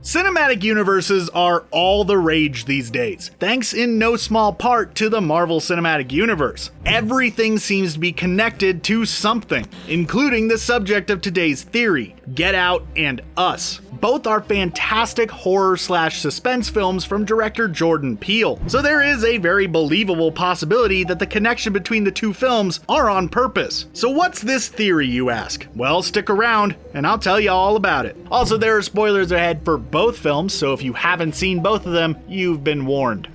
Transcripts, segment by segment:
Cinematic universes are all the rage these days, thanks in no small part to the Marvel Cinematic Universe. Everything seems to be connected to something, including the subject of today's theory, Get Out and Us. Both are fantastic horror/suspense films from director Jordan Peele, so there is a very believable possibility that the connection between the two films are on purpose. So what's this theory, you ask? Well, stick around and I'll tell you all about it. Also, there are spoilers ahead for both films, so if you haven't seen both of them, you've been warned.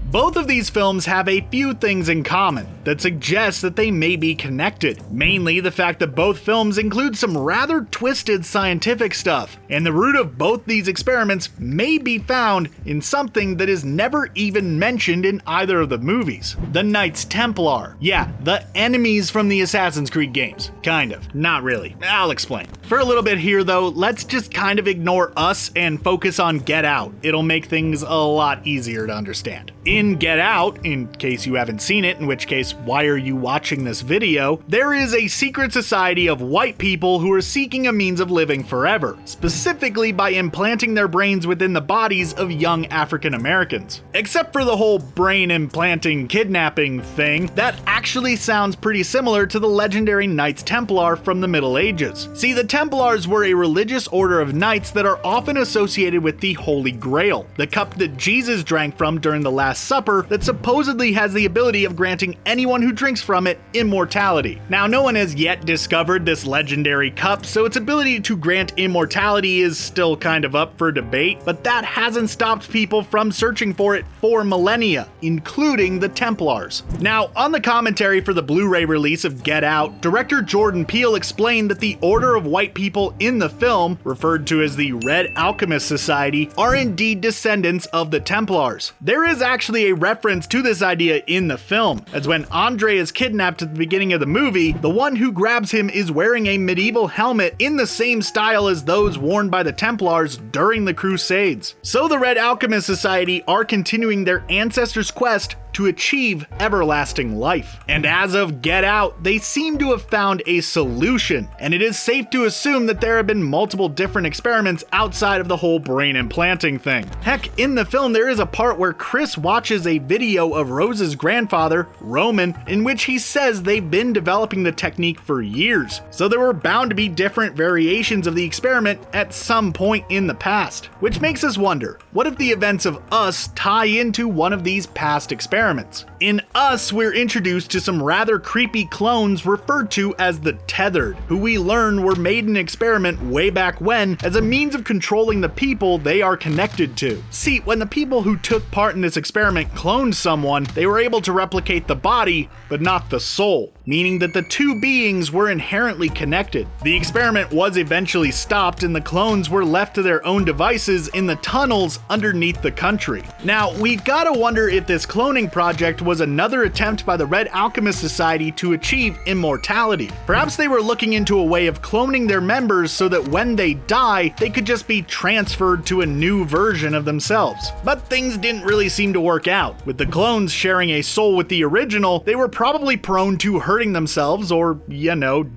Both of these films have a few things in common that suggest that they may be connected, mainly the fact that both films include some rather twisted scientific stuff, and the root of both these experiments may be found in something that is never even mentioned in either of the movies. The Knights Templar. Yeah, the enemies from the Assassin's Creed games. Kind of. Not really. I'll explain. For a little bit here though, let's just kind of ignore Us and focus on Get Out. It'll make things a lot easier to understand. In Get Out, in case you haven't seen it, in which case why are you watching this video, there is a secret society of white people who are seeking a means of living forever, specifically by implanting their brains within the bodies of young African Americans. Except for the whole brain implanting kidnapping thing, that actually sounds pretty similar to the legendary Knights Templar from the Middle Ages. See, the Templars were a religious order of knights that are often associated with the Holy Grail, the cup that Jesus drank from during the Last Supper that supposedly has the ability of granting anyone who drinks from it immortality. Now, no one has yet discovered this legendary cup, so its ability to grant immortality is still kind of up for debate, but that hasn't stopped people from searching for it for millennia, including the Templars. Now, on the commentary for the Blu-ray release of Get Out, director Jordan Peele explained that the order of white people in the film, referred to as the Red Alchemist Society, are indeed descendants of the Templars. There is actually a reference to this idea in the film, as when Andre is kidnapped at the beginning of the movie, the one who grabs him is wearing a medieval helmet in the same style as those worn by the Templars during the Crusades. So the Red Alchemist Society are continuing their ancestors' quest to achieve everlasting life. And as of Get Out, they seem to have found a solution, and it is safe to assume that there have been multiple different experiments outside of the whole brain implanting thing. Heck, in the film there is a part where Chris watches a video of Rose's grandfather, Roman, in which he says they've been developing the technique for years, so there were bound to be different variations of the experiment at some point in the past. Which makes us wonder, what if the events of Us tie into one of these past experiments? In Us, we're introduced to some rather creepy clones referred to as the Tethered, who we learn were made in an experiment way back when as a means of controlling the people they are connected to. See, when the people who took part in this experiment cloned someone, they were able to replicate the body, but not the soul, meaning that the two beings were inherently connected. The experiment was eventually stopped and the clones were left to their own devices in the tunnels underneath the country. Now, we've gotta wonder if this cloning project was another attempt by the Red Alchemist Society to achieve immortality. Perhaps they were looking into a way of cloning their members so that when they die, they could just be transferred to a new version of themselves. But things didn't really seem to work out. With the clones sharing a soul with the original, they were probably prone to hurting themselves or,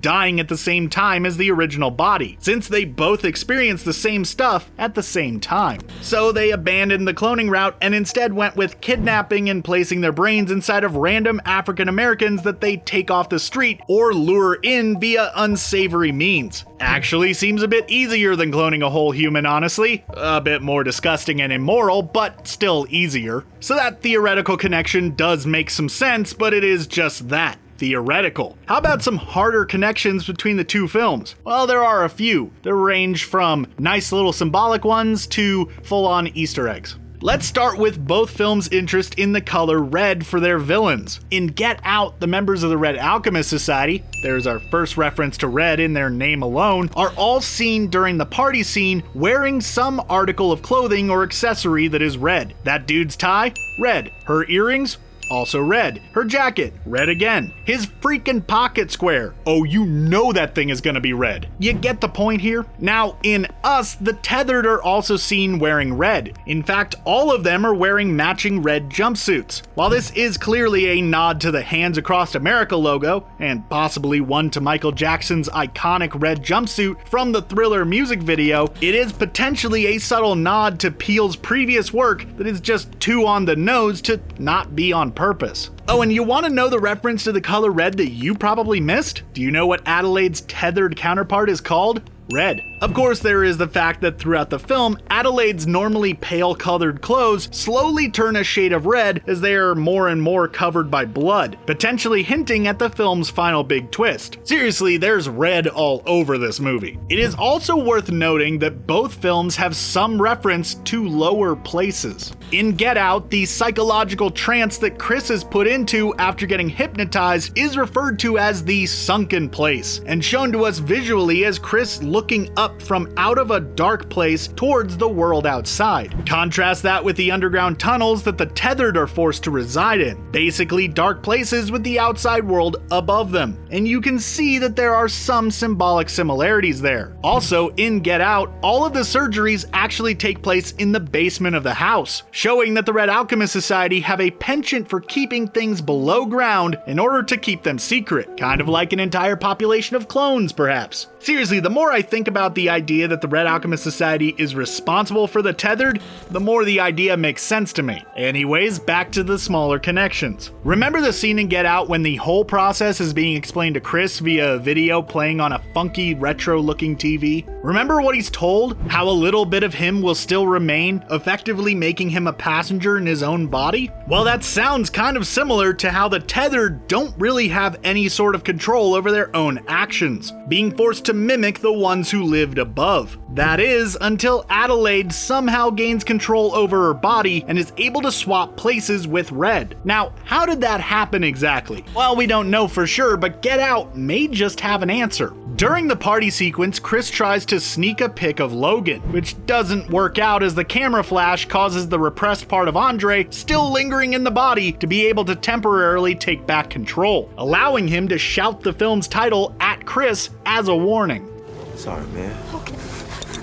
dying at the same time as the original body, since they both experienced the same stuff at the same time. So they abandoned the cloning route and instead went with kidnapping and placing their brains inside of random African Americans that they take off the street or lure in via unsavory means. Actually seems a bit easier than cloning a whole human, honestly. A bit more disgusting and immoral, but still easier. So that theoretical connection does make some sense, but it is just that. Theoretical. How about some harder connections between the two films? Well, there are a few. They range from nice little symbolic ones to full-on Easter eggs. Let's start with both films' interest in the color red for their villains. In Get Out, the members of the Red Alchemist Society, there's our first reference to red in their name alone, are all seen during the party scene wearing some article of clothing or accessory that is red. That dude's tie? Red. Her earrings? also red. Her jacket, red again. His freaking pocket square. Oh, you know that thing is gonna be red. You get the point here? Now, in Us, the tethered are also seen wearing red. In fact, all of them are wearing matching red jumpsuits. While this is clearly a nod to the Hands Across America logo, and possibly one to Michael Jackson's iconic red jumpsuit from the Thriller music video, it is potentially a subtle nod to Peele's previous work that is just too on the nose to not be on purpose. Oh, and you want to know the reference to the color red that you probably missed? Do you know what Adelaide's tethered counterpart is called? Red. Of course, there is the fact that throughout the film, Adelaide's normally pale-colored clothes slowly turn a shade of red as they are more and more covered by blood, potentially hinting at the film's final big twist. Seriously, there's red all over this movie. It is also worth noting that both films have some reference to lower places. In Get Out, the psychological trance that Chris is put into after getting hypnotized is referred to as the sunken place, and shown to us visually as Chris looking up from out of a dark place towards the world outside. Contrast that with the underground tunnels that the tethered are forced to reside in, basically dark places with the outside world above them, and you can see that there are some symbolic similarities there. Also, in Get Out, all of the surgeries actually take place in the basement of the house, showing that the Red Alchemist Society have a penchant for keeping things below ground in order to keep them secret, kind of like an entire population of clones, perhaps. Seriously, the more I think about the idea that the Red Alchemist Society is responsible for the tethered, the more the idea makes sense to me. Anyways, back to the smaller connections. Remember the scene in Get Out when the whole process is being explained to Chris via a video playing on a funky retro-looking TV? Remember what he's told? How a little bit of him will still remain, effectively making him a passenger in his own body? Well, that sounds kind of similar to how the tethered don't really have any sort of control over their own actions, being forced to mimic the ones who lived above. That is, until Adelaide somehow gains control over her body and is able to swap places with Red. Now, how did that happen exactly? Well, we don't know for sure, but Get Out may just have an answer. During the party sequence, Chris tries to sneak a pic of Logan, which doesn't work out as the camera flash causes the repressed part of Andre, still lingering in the body, to be able to temporarily take back control, allowing him to shout the film's title at Chris as a warning. Sorry, man. Okay.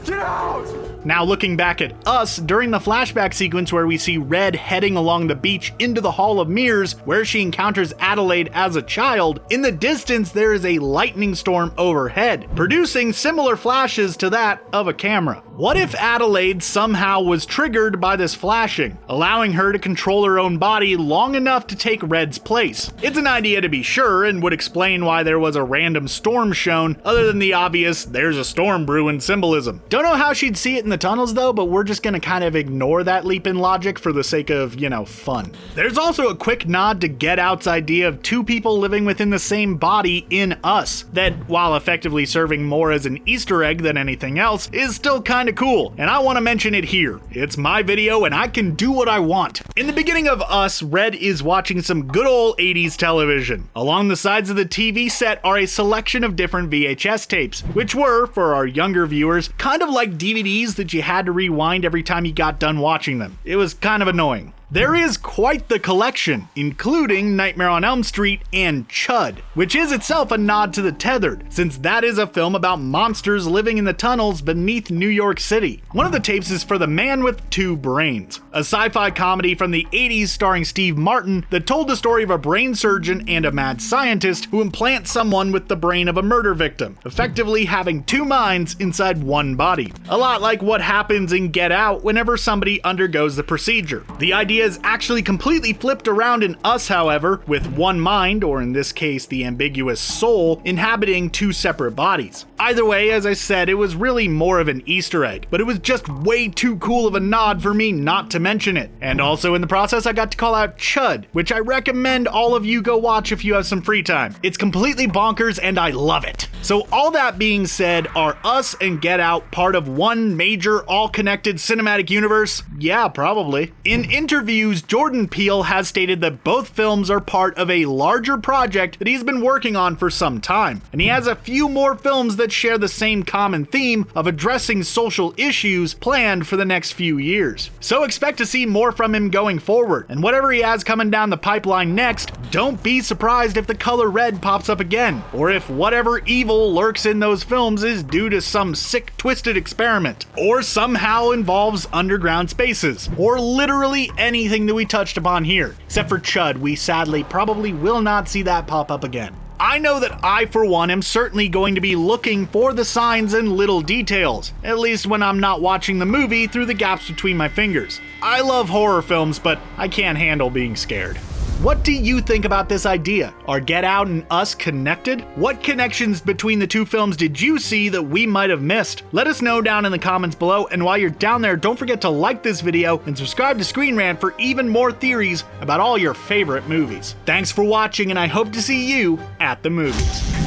Get out! Now looking back at Us, during the flashback sequence where we see Red heading along the beach into the Hall of Mirrors where she encounters Adelaide as a child, in the distance there is a lightning storm overhead, producing similar flashes to that of a camera. What if Adelaide somehow was triggered by this flashing, allowing her to control her own body long enough to take Red's place? It's an idea to be sure and would explain why there was a random storm shown, other than the obvious "there's a storm brewing" symbolism. Don't know how she'd see it in the tunnels though, but we're just gonna kind of ignore that leap in logic for the sake of, fun. There's also a quick nod to Get Out's idea of two people living within the same body in Us, that, while effectively serving more as an Easter egg than anything else, is still kinda cool, and I want to mention it here. It's my video and I can do what I want. In the beginning of Us, Red is watching some good old 80s television. Along the sides of the TV set are a selection of different VHS tapes, which were, for our younger viewers, kind of like DVDs that you had to rewind every time you got done watching them. It was kind of annoying. There is quite the collection, including Nightmare on Elm Street and Chud, which is itself a nod to the tethered, since that is a film about monsters living in the tunnels beneath New York City. One of the tapes is for The Man with Two Brains, a sci-fi comedy from the 80s starring Steve Martin that told the story of a brain surgeon and a mad scientist who implant someone with the brain of a murder victim, effectively having two minds inside one body. A lot like what happens in Get Out whenever somebody undergoes the procedure. The idea is actually completely flipped around in Us, however, with one mind, or in this case the ambiguous soul, inhabiting two separate bodies. Either way, as I said, it was really more of an Easter egg, but it was just way too cool of a nod for me not to mention it. And also in the process I got to call out Chud, which I recommend all of you go watch if you have some free time. It's completely bonkers and I love it. So all that being said, are Us and Get Out part of one major all-connected cinematic universe? Yeah, probably. In interviews reviews, Jordan Peele has stated that both films are part of a larger project that he's been working on for some time, and he has a few more films that share the same common theme of addressing social issues planned for the next few years. So expect to see more from him going forward, and whatever he has coming down the pipeline next, don't be surprised if the color red pops up again, or if whatever evil lurks in those films is due to some sick, twisted experiment, or somehow involves underground spaces, or literally anything that we touched upon here. Except for Chud, we sadly probably will not see that pop up again. I know that I, for one, am certainly going to be looking for the signs and little details, at least when I'm not watching the movie through the gaps between my fingers. I love horror films, but I can't handle being scared. What do you think about this idea? Are Get Out and Us connected? What connections between the two films did you see that we might have missed? Let us know down in the comments below, and while you're down there, don't forget to like this video and subscribe to ScreenRant for even more theories about all your favorite movies. Thanks for watching, and I hope to see you at the movies.